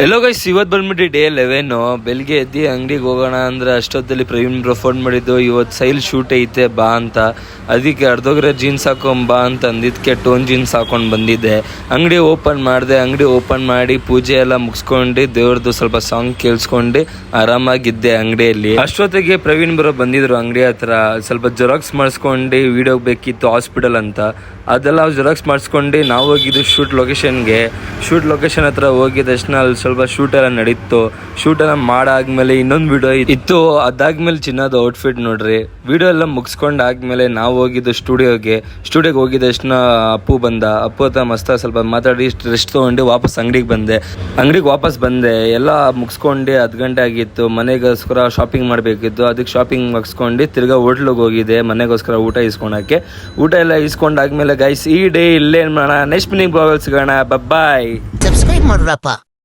ಎಲ್ಲೋ guys, ಇವತ್ತು ಬಂದ್ಬಿಟ್ಟು day 11. ಬೆಳಿಗ್ಗೆ ಎದ್ದು ಅಂಗಡಿಗೆ ಹೋಗೋಣ ಅಂದ್ರೆ ಅಷ್ಟೊತ್ತಲ್ಲಿ ಪ್ರವೀಣ್ ಬ್ರೋ ಫೋನ್ ಮಾಡಿದ್ದು, ಇವತ್ತು ಸೈಲ್ ಶೂಟ್ ಐತೆ ಬಾ ಅಂತ. ಅದಕ್ಕೆ ಅರ್ಧೋಗ್ರೆ ಜೀನ್ಸ್ ಹಾಕೊಂಬಾ ಅಂತ ಅಂದಿದ್ದಕ್ಕೆ ಟೋನ್ ಜೀನ್ಸ್ ಹಾಕೊಂಡು ಬಂದಿದ್ದೆ. ಅಂಗಡಿ ಓಪನ್ ಮಾಡಿದೆ. ಅಂಗಡಿ ಓಪನ್ ಮಾಡಿ ಪೂಜೆ ಎಲ್ಲ ಮುಗಿಸ್ಕೊಂಡು ದೇವ್ರದ್ದು ಸ್ವಲ್ಪ ಸಾಂಗ್ ಕೇಳಿಸ್ಕೊಂಡು ಆರಾಮಾಗಿದ್ದೆ ಅಂಗಡಿಯಲ್ಲಿ. ಅಷ್ಟೊತ್ತಿಗೆ ಪ್ರವೀಣ್ ಬ್ರೋ ಬಂದಿದ್ರು ಅಂಗಡಿ ಹತ್ರ. ಸ್ವಲ್ಪ ಜೆರಾಕ್ಸ್ ಮಾಡಿಸ್ಕೊಂಡು ವಿಡಿಯೋ ಬೇಕಿತ್ತು ಹಾಸ್ಪಿಟಲ್ ಅಂತ. ಅದೆಲ್ಲ ಜೆರಾಕ್ಸ್ ಮಾಡಿಸ್ಕೊಂಡು ನಾವು ಹೋಗಿದ್ದು ಶೂಟ್ ಲೊಕೇಶನ್ ಹತ್ರ ಹೋಗಿದ ತಕ್ಷಣ ಅಲ್ಲಿ ಸ್ವಲ್ಪ ಶೂಟ್ ಎಲ್ಲ ನಡೀತು. ಶೂಟ್ ಎಲ್ಲ ಮಾಡಾದ್ಮೇಲೆ ಇನ್ನೊಂದು ವಿಡಿಯೋ ಇತ್ತು. ಅದಾದ್ಮೇಲೆ ಚಿನ್ನದ ಔಟ್ಫಿಟ್ ನೋಡ್ರಿ. ವಿಡಿಯೋ ಎಲ್ಲ ಮುಗಿಸ್ಕೊಂಡಾದ್ಮೇಲೆ ನಾವು ಹೋಗಿದ್ದು ಸ್ಟುಡಿಯೋಗೆ ಹೋಗಿದ ತಕ್ಷಣ ಅಪ್ಪು ಹತ್ರ ಮಸ್ತ ಸ್ವಲ್ಪ ಮಾತಾಡಿ ರೆಸ್ಟ್ ತೊಗೊಂಡು ವಾಪಸ್ ಅಂಗಡಿಗೆ ವಾಪಸ್ ಬಂದೆ. ಎಲ್ಲ ಮುಗಿಸ್ಕೊಂಡು 10 ಗಂಟೆ ಆಗಿತ್ತು. ಮನೆಗೋಸ್ಕರ ಶಾಪಿಂಗ್ ಮಾಡಬೇಕಿತ್ತು. ಅದಕ್ಕೆ ಶಾಪಿಂಗ್ ಮುಗಿಸ್ಕೊಂಡು ತಿರ್ಗಾ ಹೋಟ್ಲಿಗೆ ಹೋಗಿದೆ ಮನೆಗೋಸ್ಕರ ಊಟ ಇಸ್ಕೊಳಕ್ಕೆ. ಊಟ ಎಲ್ಲ ಇಸ್ಕೊಂಡಾದ್ಮೇಲೆ ಗೈಸ್ ಈ ಡೇ ಇಲ್ಲೇ ಮಾಡೋಣ. ನೆಕ್ಸ್ಟ್ ಮಿನಿಂಗ್ ಬ್ಲಾಗಲ್ಲಿ ಸಿಗೋಣ. ಬಾಯ್. ಸಬ್ಸ್ಕ್ರೈಬ್ ಮಾಡ್ರಪ್ಪ.